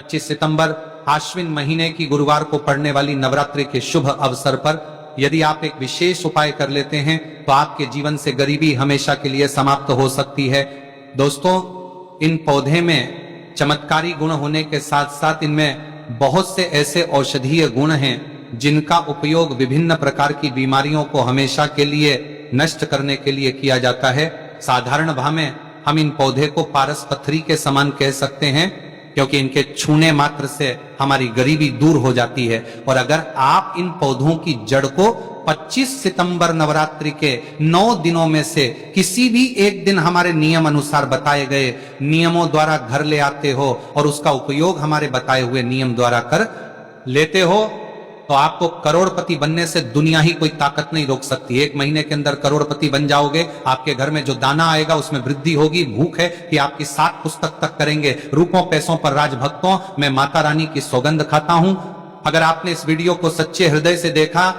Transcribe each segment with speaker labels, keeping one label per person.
Speaker 1: 25 सितंबर आश्विन महीने की गुरुवार को पड़ने वाली नवरात्रि के शुभ अवसर पर यदि आप एक विशेष उपाय कर लेते हैं तो आपके जीवन से गरीबी हमेशा के लिए समाप्त हो सकती है। दोस्तों, इन पौधे में चमत्कारी गुण होने के साथ साथ इनमें बहुत से ऐसे औषधीय गुण हैं जिनका उपयोग विभिन्न प्रकार की बीमारियों को हमेशा के लिए नष्ट करने के लिए किया जाता है। साधारण भाव में हम इन पौधे को पारस पत्थरी के समान कह सकते हैं, क्योंकि इनके छूने मात्र से हमारी गरीबी दूर हो जाती है। और अगर आप इन पौधों की जड़ को 25 सितंबर नवरात्रि के 9 दिनों में से किसी भी एक दिन हमारे नियम अनुसार बताए गए नियमों द्वारा घर ले आते हो और उसका उपयोग हमारे बताए हुए नियम द्वारा कर लेते हो तो आपको करोड़पति बनने से दुनिया ही कोई ताकत नहीं रोक सकती। 1 महीने के अंदर करोड़पति बन जाओगे। आपके घर में जो दाना आएगा उसमें वृद्धि होगी। भूख है कि आपकी 7 पुस्तक तक करेंगे। रूपों पैसों पर राज भक्तों, मैं माता रानी की सौगंध खाता हूं। अगर आपने इस वीडियो को सच्चे हृदय से देखा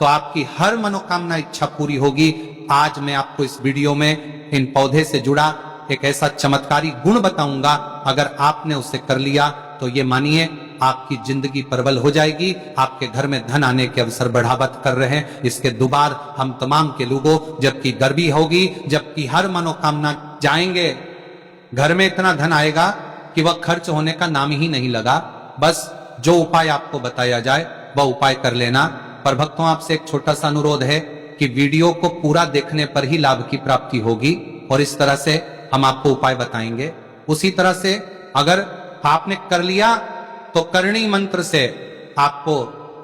Speaker 1: तो आपकी हर मनोकामना इच्छा पूरी होगी। आज मैं आपको इस वीडियो में इन पौधे से जुड़ा एक ऐसा चमत्कारी गुण बताऊंगा, अगर आपने उसे कर लिया तो ये मानिए आपकी जिंदगी परवल हो जाएगी। आपके घर में धन आने के अवसर बढ़ावत कर रहे हैं। इसके दुबार हम तमाम के लोगों जबकि गर्वी होगी, जबकि हर मनोकामना जाएंगे, घर में इतना धन आएगा कि वह खर्च होने का नाम ही नहीं लगा। बस जो उपाय आपको बताया जाए वह उपाय कर लेना। पर भक्तों, आपसे एक छोटा सा अनुरोध है कि वीडियो को पूरा देखने पर ही लाभ की प्राप्ति होगी और इस तरह से हम आपको उपाय बताएंगे। उसी तरह से अगर आपने कर लिया तो करणी मंत्र से आपको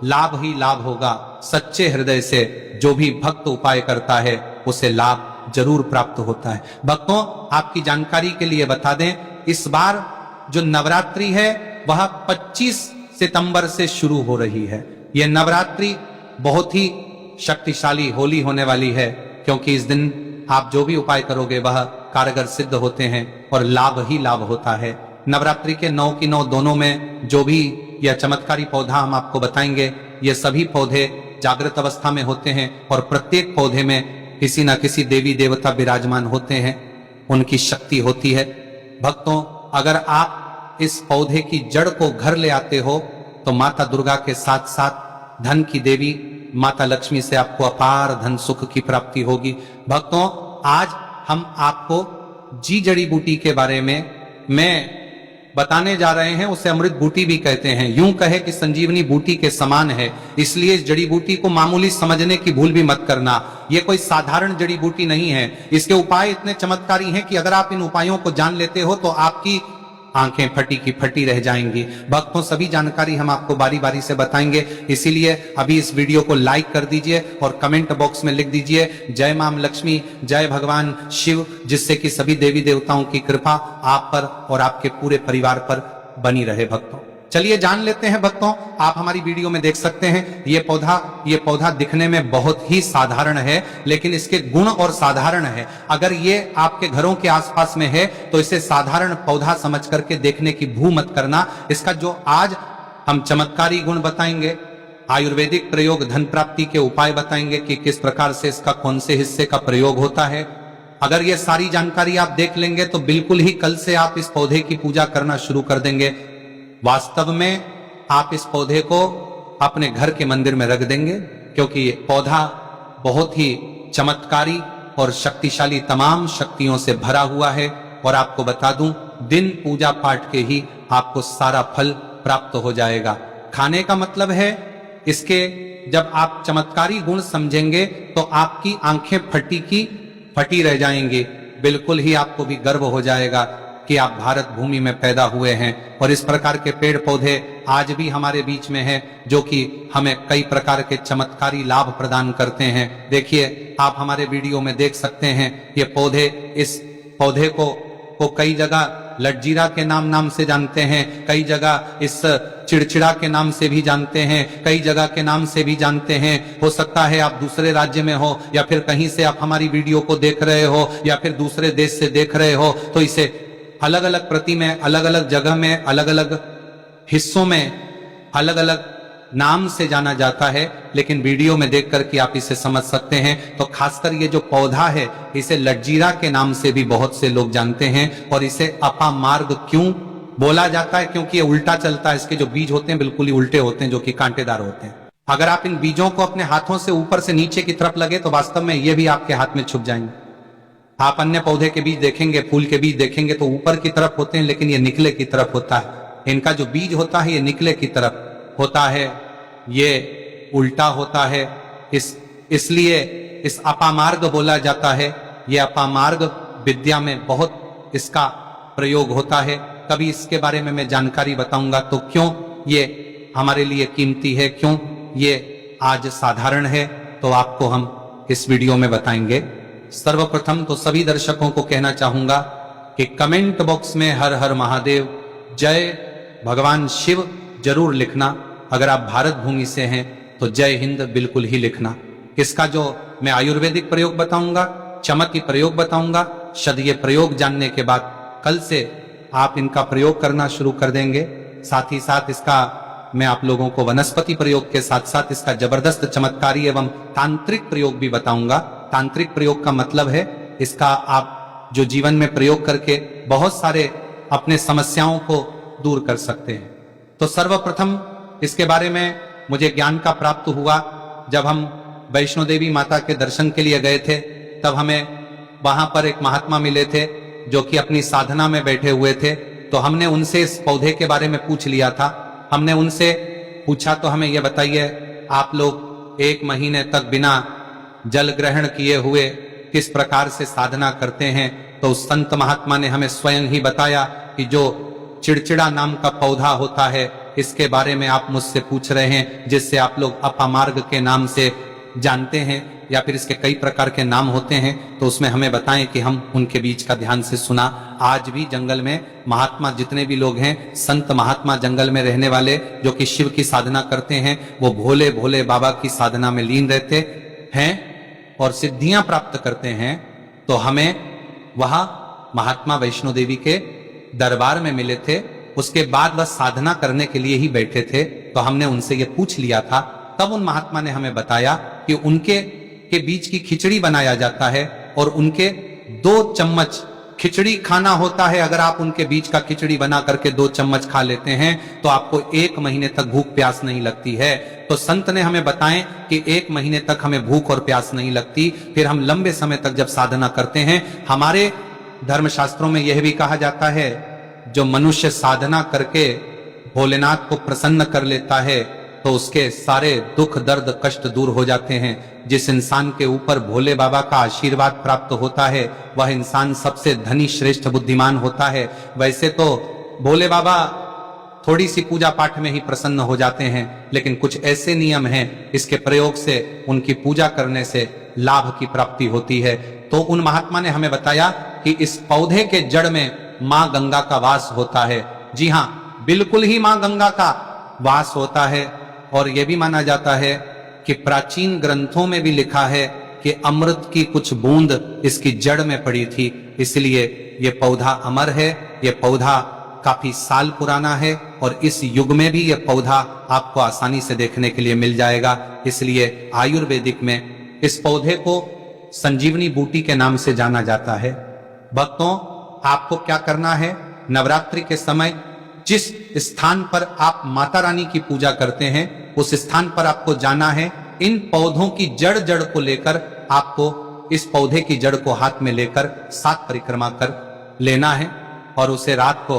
Speaker 1: लाभ ही लाभ होगा। सच्चे हृदय से जो भी भक्त उपाय करता है उसे लाभ जरूर प्राप्त होता है। भक्तों, आपकी जानकारी के लिए बता दें, इस बार जो नवरात्रि है वह 25 सितंबर से शुरू हो रही है। यह नवरात्रि बहुत ही शक्तिशाली होली होने वाली है, क्योंकि इस दिन आप जो भी उपाय करोगे वह कारगर सिद्ध होते हैं और लाभ ही लाभ होता है। नवरात्रि के 9 की 9 दोनों में जो भी यह चमत्कारी पौधा हम आपको बताएंगे, ये सभी पौधे जागृत अवस्था में होते हैं और प्रत्येक पौधे में किसी न किसी देवी देवता विराजमान होते हैं, उनकी शक्ति होती है। भक्तों, अगर आप इस पौधे की जड़ को घर ले आते हो तो माता दुर्गा के साथ साथ धन की देवी माता लक्ष्मी से आपको अपार धन सुख की प्राप्ति होगी। भक्तों, आज हम आपको जी जड़ी बूटी के बारे में बताने जा रहे हैं। उसे अमृत बूटी भी कहते हैं। यूं कहे कि संजीवनी बूटी के समान है, इसलिए इस जड़ी बूटी को मामूली समझने की भूल भी मत करना। यह कोई साधारण जड़ी बूटी नहीं है। इसके उपाय इतने चमत्कारी हैं कि अगर आप इन उपायों को जान लेते हो तो आपकी आंखें फटी की फटी रह जाएंगी। भक्तों, सभी जानकारी हम आपको बारी बारी से बताएंगे, इसीलिए अभी इस वीडियो को लाइक कर दीजिए और कमेंट बॉक्स में लिख दीजिए जय मां लक्ष्मी, जय भगवान शिव, जिससे कि सभी देवी देवताओं की कृपा आप पर और आपके पूरे परिवार पर बनी रहे। भक्तों, चलिए जान लेते हैं। भक्तों, आप हमारी वीडियो में देख सकते हैं ये पौधा दिखने में बहुत ही साधारण है, लेकिन इसके गुण और साधारण है। अगर ये आपके घरों के आसपास में है तो इसे साधारण पौधा समझ करके देखने की भूल मत करना। इसका जो आज हम चमत्कारी गुण बताएंगे, आयुर्वेदिक प्रयोग, धन प्राप्ति के उपाय बताएंगे कि किस प्रकार से इसका कौन से हिस्से का प्रयोग होता है। अगर ये सारी जानकारी आप देख लेंगे तो बिल्कुल ही कल से आप इस पौधे की पूजा करना शुरू कर देंगे। वास्तव में आप इस पौधे को अपने घर के मंदिर में रख देंगे, क्योंकि ये पौधा बहुत ही चमत्कारी और शक्तिशाली तमाम शक्तियों से भरा हुआ है। और आपको बता दूं, दिन पूजा पाठ के ही आपको सारा फल प्राप्त हो जाएगा। खाने का मतलब है, इसके जब आप चमत्कारी गुण समझेंगे तो आपकी आंखें फटी रह जाएंगी। बिल्कुल ही आपको भी गर्व हो जाएगा कि आप भारत भूमि में पैदा हुए हैं। और इस प्रकार के पेड़ पौधे आज भी हमारे बीच में हैं, जो कि हमें कई प्रकार के चमत्कारी लाभ प्रदान करते हैं। देखिए, आप हमारे वीडियो में देख सकते हैं ये पौधे, इस पौधे को कई जगह लटजीरा के नाम से जानते हैं, कई जगह इस चिड़चिड़ा के नाम से भी जानते हैं, कई जगह के नाम से भी जानते हैं। हो सकता है आप दूसरे राज्य में हो या फिर कहीं से आप हमारी वीडियो को देख रहे हो या फिर दूसरे देश से देख रहे हो, तो इसे अलग अलग प्रति में, अलग अलग जगह में, अलग अलग हिस्सों में अलग अलग नाम से जाना जाता है। लेकिन वीडियो में देख करके आप इसे समझ सकते हैं। तो खासकर ये जो पौधा है, इसे लटजीरा के नाम से भी बहुत से लोग जानते हैं। और इसे अपामार्ग क्यों बोला जाता है क्योंकि ये उल्टा चलता है, इसके जो बीज होते हैं बिल्कुल ही उल्टे होते हैं, जो कि कांटेदार होते हैं। अगर आप इन बीजों को अपने हाथों से ऊपर से नीचे की तरफ लगे तो वास्तव में ये भी आपके हाथ में छुप जाएंगे। आप अन्य पौधे के बीज देखेंगे, फूल के बीज देखेंगे तो ऊपर की तरफ होते हैं, लेकिन ये निकले की तरफ होता है। इनका जो बीज होता है ये निकले की तरफ होता है, ये उल्टा होता है। इसलिए इस अपामार्ग बोला जाता है। ये अपामार्ग विद्या में बहुत इसका प्रयोग होता है। कभी इसके बारे में मैं जानकारी बताऊंगा तो क्यों ये हमारे लिए कीमती है, क्यों ये आज साधारण है, तो आपको हम इस वीडियो में बताएंगे। सर्वप्रथम तो सभी दर्शकों को कहना चाहूंगा कि कमेंट बॉक्स में हर हर महादेव, जय भगवान शिव जरूर लिखना। अगर आप भारत भूमि से हैं तो जय हिंद बिल्कुल ही लिखना। इसका जो मैं आयुर्वेदिक प्रयोग बताऊंगा, चमकी प्रयोग बताऊंगा, शद ये प्रयोग जानने के बाद कल से आप इनका प्रयोग करना शुरू कर देंगे। साथ ही साथ इसका मैं आप लोगों को वनस्पति प्रयोग के साथ साथ इसका जबरदस्त चमत्कारी एवं तांत्रिक प्रयोग भी बताऊंगा। तांत्रिक प्रयोग का मतलब है इसका आप जो जीवन में प्रयोग करके बहुत सारे अपने समस्याओं को दूर कर सकते हैं। तो सर्वप्रथम इसके बारे में मुझे ज्ञान का प्राप्त हुआ जब हम वैष्णो देवी माता के दर्शन के लिए गए थे। तब हमें वहां पर एक महात्मा मिले थे जो कि अपनी साधना में बैठे हुए थे। तो हमने उनसे इस पौधे के बारे में पूछ लिया था। हमने उनसे पूछा तो हमें यह बताइए, आप लोग 1 महीने तक बिना जल ग्रहण किए हुए किस प्रकार से साधना करते हैं? तो उस संत महात्मा ने हमें स्वयं ही बताया कि जो चिड़चिड़ा नाम का पौधा होता है, इसके बारे में आप मुझसे पूछ रहे हैं, जिससे आप लोग अपामार्ग के नाम से जानते हैं, या फिर इसके कई प्रकार के नाम होते हैं। तो उसमें हमें बताएं कि हम उनके बीच का ध्यान से सुना। आज भी जंगल में महात्मा जितने भी लोग हैं, संत महात्मा जंगल में रहने वाले जो कि शिव की साधना करते हैं, वो भोले भोले बाबा की साधना में लीन रहते हैं और सिद्धियां प्राप्त करते हैं। तो हमें वहां महात्मा वैष्णो देवी के दरबार में मिले थे। उसके बाद वह साधना करने के लिए ही बैठे थे। तो हमने उनसे ये पूछ लिया था। तब उन महात्मा ने हमें बताया कि उनके बीच की खिचड़ी बनाया जाता है और उनके 2 चम्मच खिचड़ी खाना होता है। अगर आप उनके बीच का खिचड़ी बना करके 2 चम्मच खा लेते हैं तो आपको 1 महीने तक भूख प्यास नहीं लगती है। तो संत ने हमें बताएं कि 1 महीने तक हमें भूख और प्यास नहीं लगती। फिर हम लंबे समय तक जब साधना करते हैं, हमारे धर्मशास्त्रों में यह भी कहा जाता है, जो मनुष्य साधना करके भोलेनाथ को प्रसन्न कर लेता है तो उसके सारे दुख दर्द कष्ट दूर हो जाते हैं। जिस इंसान के ऊपर भोले बाबा का आशीर्वाद प्राप्त होता है वह इंसान सबसे धनी श्रेष्ठ बुद्धिमान होता है। वैसे तो भोले बाबा थोड़ी सी पूजा पाठ में ही प्रसन्न हो जाते हैं, लेकिन कुछ ऐसे नियम हैं इसके प्रयोग से, उनकी पूजा करने से लाभ की प्राप्ति होती है। तो उन महात्मा ने हमें बताया कि इस पौधे के जड़ में मां गंगा का वास होता है। जी हां, बिल्कुल ही मां गंगा का वास होता है। और यह भी माना जाता है कि प्राचीन ग्रंथों में भी लिखा है कि अमृत की कुछ बूंद इसकी जड़ में पड़ी थी, इसलिए यह पौधा अमर है। यह पौधा काफी साल पुराना है और इस युग में भी यह पौधा आपको आसानी से देखने के लिए मिल जाएगा। इसलिए आयुर्वेदिक में इस पौधे को संजीवनी बूटी के नाम से जाना जाता है। भक्तों, आपको क्या करना है, नवरात्रि के समय जिस स्थान पर आप माता रानी की पूजा करते हैं उस स्थान पर आपको जाना है। इन पौधों की जड़ को लेकर आपको इस पौधे की जड़ को हाथ में लेकर 7 परिक्रमा कर लेना है और उसे रात को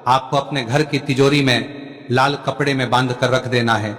Speaker 1: आपको अपने घर की तिजोरी में लाल कपड़े में बांध कर रख देना है।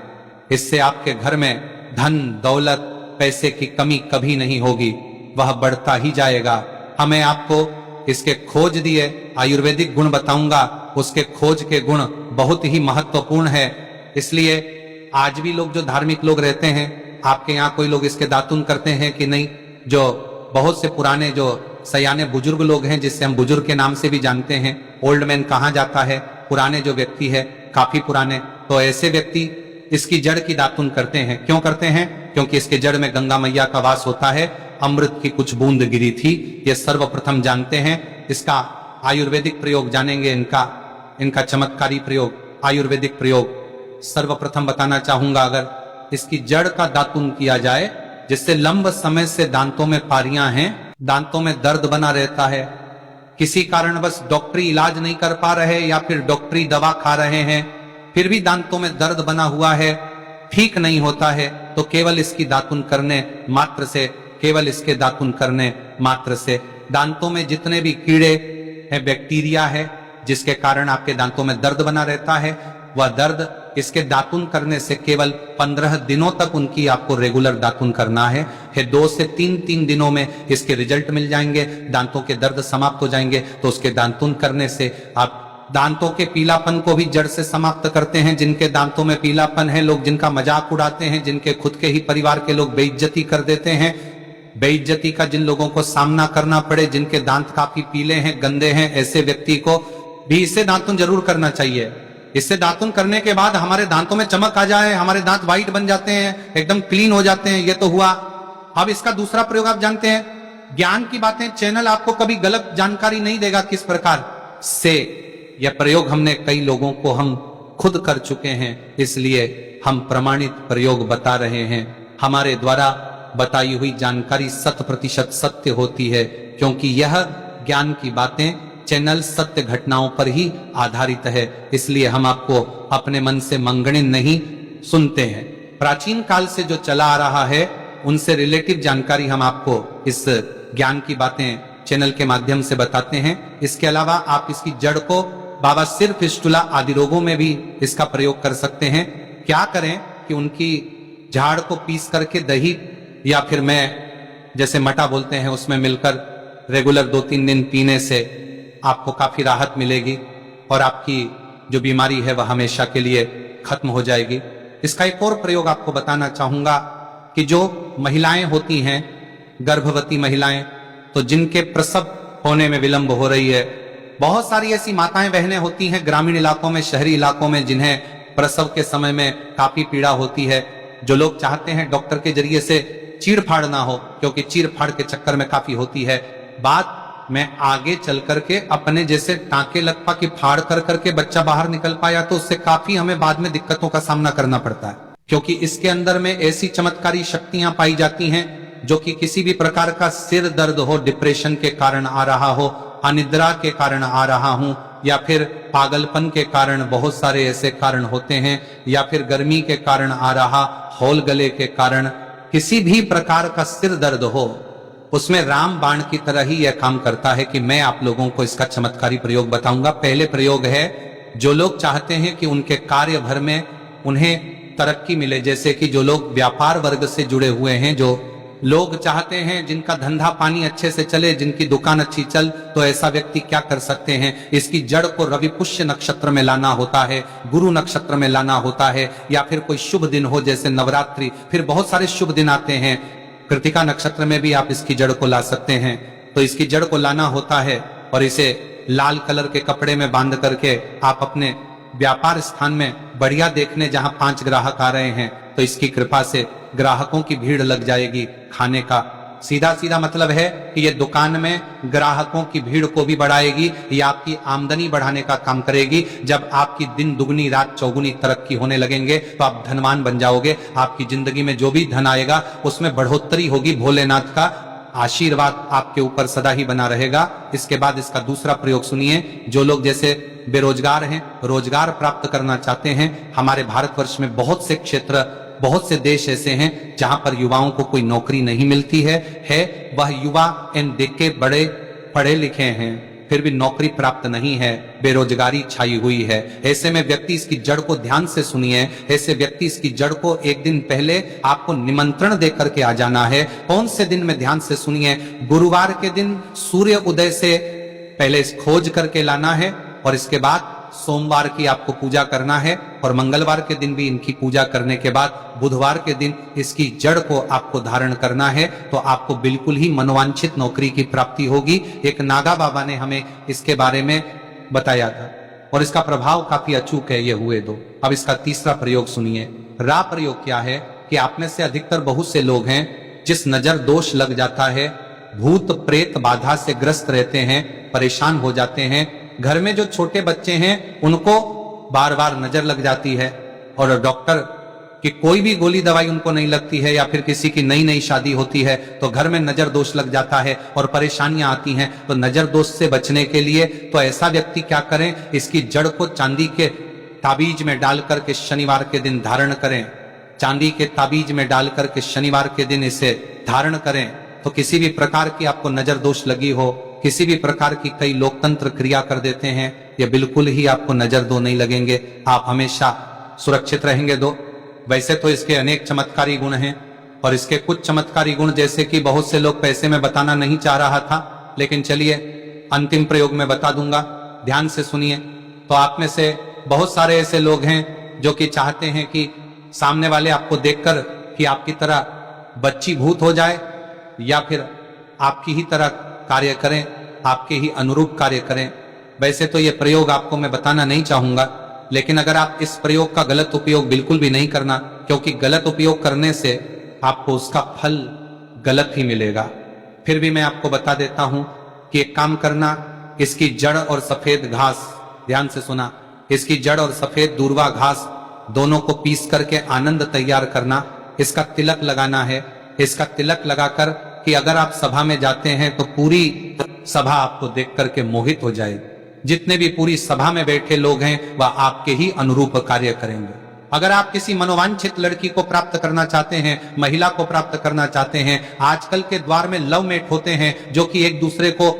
Speaker 1: इससे आपके घर में धन दौलत पैसे की कमी कभी नहीं होगी, वह बढ़ता ही जाएगा। हमें आपको इसके खोज दिए आयुर्वेदिक गुण बताऊंगा, उसके खोज के गुण बहुत ही महत्वपूर्ण है। इसलिए आज भी लोग जो धार्मिक लोग रहते हैं, आपके यहाँ कोई लोग इसके दातुन करते हैं कि नहीं? जो बहुत से पुराने जो सयाने बुजुर्ग लोग हैं, जिससे हम बुजुर्ग के नाम से भी जानते हैं, ओल्ड मैन कहा जाता है, पुराने जो व्यक्ति है काफी पुराने, तो ऐसे व्यक्ति इसकी जड़ की दातुन करते हैं। क्यों करते हैं? क्योंकि इसके जड़ में गंगा मैया का वास होता है, अमृत की कुछ बूंद गिरी थी। ये सर्वप्रथम जानते हैं। इसका आयुर्वेदिक प्रयोग जानेंगे, इनका चमत्कारी प्रयोग, आयुर्वेदिक प्रयोग सर्वप्रथम बताना चाहूंगा। अगर इसकी जड़ का दातुन किया जाए, जिससे लंबे समय से दांतों में पारियां हैं, दांतों में दर्द बना रहता है, किसी कारणवश डॉक्टरी इलाज नहीं कर पा रहे या फिर डॉक्टरी दवा खा रहे हैं, फिर भी दांतों में दर्द बना हुआ है, ठीक नहीं होता है, तो केवल इसकी दातुन करने मात्र से, केवल इसके दातुन करने मात्र से दांतों में जितने भी कीड़े हैं, बैक्टीरिया है, जिसके कारण आपके दांतों में दर्द बना रहता है, वह दर्द इसके दातुन करने से केवल 15 दिनों तक उनकी आपको रेगुलर दातुन करना है। 2 से 3 दिनों में इसके रिजल्ट मिल जाएंगे, दांतों के दर्द समाप्त हो जाएंगे। तो उसके दातुन करने से आप दांतों के पीलापन को भी जड़ से समाप्त करते हैं। जिनके दांतों में पीलापन है, लोग जिनका मजाक उड़ाते हैं, जिनके खुद के ही परिवार के लोग बेइज्जती कर देते हैं, बेइज्जती का जिन लोगों को सामना करना पड़े, जिनके दांत काफी पीले हैं, गंदे हैं, ऐसे व्यक्ति को भी इससे दातुन जरूर करना चाहिए। इससे दातुन करने के बाद हमारे दांतों में चमक आ जाए, हमारे दांत व्हाइट बन जाते हैं, एकदम क्लीन हो जाते हैं। ये तो हुआ। अब इसका दूसरा प्रयोग आप जानते हैं, ज्ञान की बातें चैनल आपको कभी गलत जानकारी नहीं देगा। किस प्रकार से यह प्रयोग हमने कई लोगों को हम खुद कर चुके हैं, इसलिए हम प्रमाणित प्रयोग बता रहे हैं। हमारे द्वारा बताई हुई जानकारी 100% सत्य होती है, क्योंकि यह ज्ञान की बातें चैनल सत्य घटनाओं पर ही आधारित है। इसलिए हम आपको अपने मन से मंगने नहीं सुनते हैं। प्राचीन काल से जो चला आ रहा है उनसे रिलेटिव जानकारी हम आपको इस ज्ञान की बातें चैनल के माध्यम से बताते हैं। इसके अलावा आप इसकी जड़ को बाबा सिर, फिस्टुला आदि रोगों में भी इसका प्रयोग कर सकते हैं। क्या करें कि उनकी झाड़ को पीस करके दही या फिर मैं जैसे मटा बोलते हैं उसमें मिलकर रेगुलर 2-3 दिन पीने से आपको काफी राहत मिलेगी और आपकी जो बीमारी है वह हमेशा के लिए खत्म हो जाएगी। इसका एक और प्रयोग आपको बताना चाहूंगा कि जो महिलाएं होती हैं, गर्भवती महिलाएं, तो जिनके प्रसव होने में विलंब हो रही है, बहुत सारी ऐसी माताएं बहनें होती हैं ग्रामीण इलाकों में, शहरी इलाकों में, जिन्हें प्रसव के समय में काफी पीड़ा होती है। जो लोग चाहते हैं डॉक्टर के जरिए से चीड़ फाड़ ना हो, क्योंकि चीड़ फाड़ के चक्कर में काफी होती है। बात मैं आगे चल करके अपने जैसे टांके लग पा कि फाड़ कर करके बच्चा बाहर निकल पाया, तो उससे काफी हमें बाद में दिक्कतों का सामना करना पड़ता है, क्योंकि इसके अंदर में ऐसी चमत्कारी शक्तियां पाई जाती हैं जो कि किसी भी प्रकार का सिर दर्द हो, डिप्रेशन के कारण आ रहा हो, अनिद्रा के कारण आ रहा हूं, या फिर पागलपन के कारण, बहुत सारे ऐसे कारण होते हैं, या फिर गर्मी के कारण आ रहा, हौल गले के कारण, किसी भी प्रकार का सिर दर्द हो, उसमें राम बाण की तरह ही यह काम करता है कि मैं आप लोगों को इसका चमत्कारी प्रयोग बताऊंगा। पहले प्रयोग है, जो लोग चाहते हैं कि उनके कार्य भर में उन्हें तरक्की मिले, जैसे कि जो लोग व्यापार वर्ग से जुड़े हुए हैं, जो लोग चाहते हैं जिनका धंधा पानी अच्छे से चले, जिनकी दुकान अच्छी चल, तो ऐसा व्यक्ति क्या कर सकते हैं, इसकी जड़ को रवि पुष्य नक्षत्र में लाना होता है, गुरु नक्षत्र में लाना होता है, या फिर कोई शुभ दिन हो जैसे नवरात्रि, फिर बहुत सारे शुभ दिन आते हैं, कृतिका नक्षत्र में भी आप इसकी जड़ को ला सकते हैं। तो इसकी जड़ को लाना होता है और इसे लाल कलर के कपड़े में बांध करके आप अपने व्यापार स्थान में बढ़िया देखने, जहां 5 ग्राहक आ रहे हैं, तो इसकी कृपा से ग्राहकों की भीड़ लग जाएगी खाने का। सीधा सीधा मतलब है कि ये दुकान में ग्राहकों की भीड़ को भी बढ़ाएगी, ये आपकी आमदनी बढ़ाने का काम करेगी। जब आपकी दिन दुगनी रात चौगुनी तरक्की होने लगेंगे तो आप धनवान बन जाओगे। आपकी जिंदगी में जो भी धन आएगा उसमें बढ़ोतरी होगी, भोलेनाथ का आशीर्वाद आपके ऊपर सदा ही बना रहेगा। इसके बाद इसका दूसरा प्रयोग सुनिए। जो लोग जैसे बेरोजगार हैं, रोजगार प्राप्त करना चाहते हैं, हमारे भारतवर्ष में बहुत से क्षेत्र, बहुत से देश ऐसे हैं जहां पर युवाओं को कोई नौकरी नहीं मिलती है वह युवा इन देख के बड़े पढ़े लिखे हैं, फिर भी नौकरी प्राप्त नहीं है, बेरोजगारी छाई हुई है। ऐसे में व्यक्ति इसकी जड़ को ध्यान से सुनिए। ऐसे व्यक्ति इसकी जड़ को एक दिन पहले आपको निमंत्रण दे करके आ जाना है। कौन से दिन में, ध्यान से सुनिए, गुरुवार के दिन सूर्य उदय से पहले खोज करके लाना है, और इसके बाद सोमवार की आपको पूजा करना है, और मंगलवार के दिन भी इनकी पूजा करने के बाद बुधवार के दिन इसकी जड़ को आपको धारण करना है, तो आपको बिल्कुल ही मनोवांछित नौकरी की प्राप्ति होगी। एक नागा बाबा ने हमें इसके बारे में बताया था और इसका प्रभाव काफी अचूक है। ये हुए 2। अब इसका तीसरा प्रयोग सुनिए। रा प्रयोग क्या है कि आप में से अधिकतर बहुत से लोग हैं जिस नजर दोष लग जाता है, भूत प्रेत बाधा से ग्रस्त रहते हैं, परेशान हो जाते हैं। घर में जो छोटे बच्चे हैं उनको बार बार नजर लग जाती है, और डॉक्टर कि कोई भी गोली दवाई उनको नहीं लगती है, या फिर किसी की नई नई शादी होती है तो घर में नजर दोष लग जाता है और परेशानियां आती हैं। तो नजर दोष से बचने के लिए तो ऐसा व्यक्ति क्या करें, इसकी जड़ को चांदी के ताबीज में डाल करके शनिवार के दिन धारण करें। चांदी के ताबीज में डाल करके शनिवार के दिन इसे धारण करें, तो किसी भी प्रकार की आपको नजर दोष लगी हो, किसी भी प्रकार की कई लोकतंत्र क्रिया कर देते हैं, ये बिल्कुल ही आपको नजर दो नहीं लगेंगे, आप हमेशा सुरक्षित रहेंगे। दो वैसे तो इसके अनेक चमत्कारी गुण हैं, और इसके कुछ चमत्कारी गुण जैसे कि बहुत से लोग पैसे में बताना नहीं चाह रहा था, लेकिन चलिए अंतिम प्रयोग में बता दूंगा, ध्यान से सुनिए। तो आप में से बहुत सारे ऐसे लोग हैं जो कि चाहते हैं कि सामने वाले आपको देखकर कि आपकी तरह बच्ची भूत हो जाए, या फिर आपकी ही तरह कार्य करें, आपके ही अनुरूप कार्य करें। वैसे तो ये प्रयोग आपको मैं बताना नहीं चाहूंगा, लेकिन अगर आप इस प्रयोग का गलत उपयोग बिल्कुल भी नहीं करना, क्योंकि गलत उपयोग करने से आपको उसका फल गलत ही मिलेगा। फिर भी मैं आपको बता देता हूं कि एक काम करना, इसकी जड़ और सफेद घास, ध्यान से सुना, इसकी जड़ और सफेद दूर्वा घास दोनों को पीस करके आनंद तैयार करना, इसका तिलक लगाना है। इसका तिलक लगाकर कि अगर आप सभा में जाते हैं तो पूरी सभा आपको देख करके मोहित हो जाएगी। जितने भी पूरी सभा में बैठे लोग हैं वह आपके ही अनुरूप कार्य करेंगे। अगर आप किसी मनोवांछित लड़की को प्राप्त करना चाहते हैं, महिला को प्राप्त करना चाहते हैं, आजकल के द्वार में लव मेट होते हैं जो कि एक दूसरे को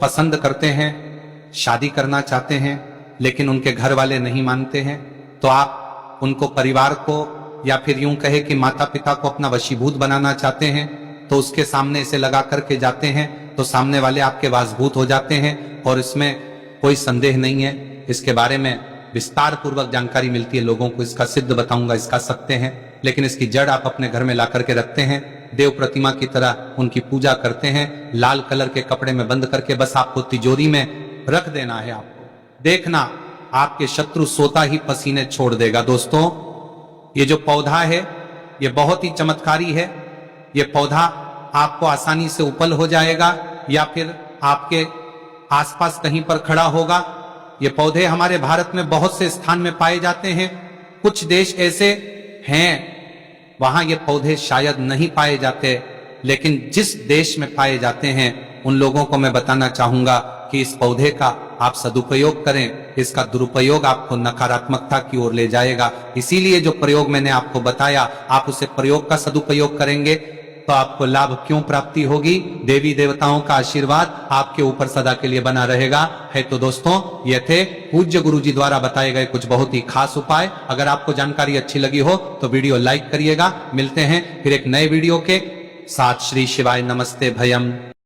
Speaker 1: पसंद करते हैं, शादी करना चाहते हैं, लेकिन उनके घर वाले नहीं मानते हैं, तो आप उनको, परिवार को, या फिर यूं कहे कि माता पिता को अपना वशीभूत बनाना चाहते हैं, तो उसके सामने इसे लगा करके जाते हैं तो सामने वाले आपके वासभूत हो जाते हैं। और इसमें कोई संदेह नहीं है, इसके बारे में विस्तार पूर्वक जानकारी मिलती है लोगों को, इसका सिद्ध बताऊंगा, इसका सत्य है। लेकिन इसकी जड़ आप अपने घर में ला करके रखते हैं, देव प्रतिमा की तरह उनकी पूजा करते हैं, लाल कलर के कपड़े में बंद करके बस आपको तिजोरी में रख देना है। आपको देखना आपके शत्रु सोता ही पसीने छोड़ देगा। दोस्तों, ये जो पौधा है ये बहुत ही चमत्कारी है। ये पौधा आपको आसानी से उपल हो जाएगा, या फिर आपके आसपास कहीं पर खड़ा होगा। ये पौधे हमारे भारत में बहुत से स्थान में पाए जाते हैं। कुछ देश ऐसे हैं वहां ये पौधे शायद नहीं पाए जाते, लेकिन जिस देश में पाए जाते हैं उन लोगों को मैं बताना चाहूंगा कि इस पौधे का आप सदुपयोग करें। इसका दुरुपयोग आपको नकारात्मकता की ओर ले जाएगा। इसीलिए जो प्रयोग मैंने आपको बताया, आप उसे प्रयोग का सदुपयोग करेंगे तो आपको लाभ क्यों प्राप्ति होगी। देवी देवताओं का आशीर्वाद आपके ऊपर सदा के लिए बना रहेगा। है तो दोस्तों, ये थे पूज्य गुरु जी द्वारा बताए गए कुछ बहुत ही खास उपाय। अगर आपको जानकारी अच्छी लगी हो तो वीडियो लाइक करिएगा। मिलते हैं फिर एक नए वीडियो के साथ। श्री शिवाय नमस्ते भयम।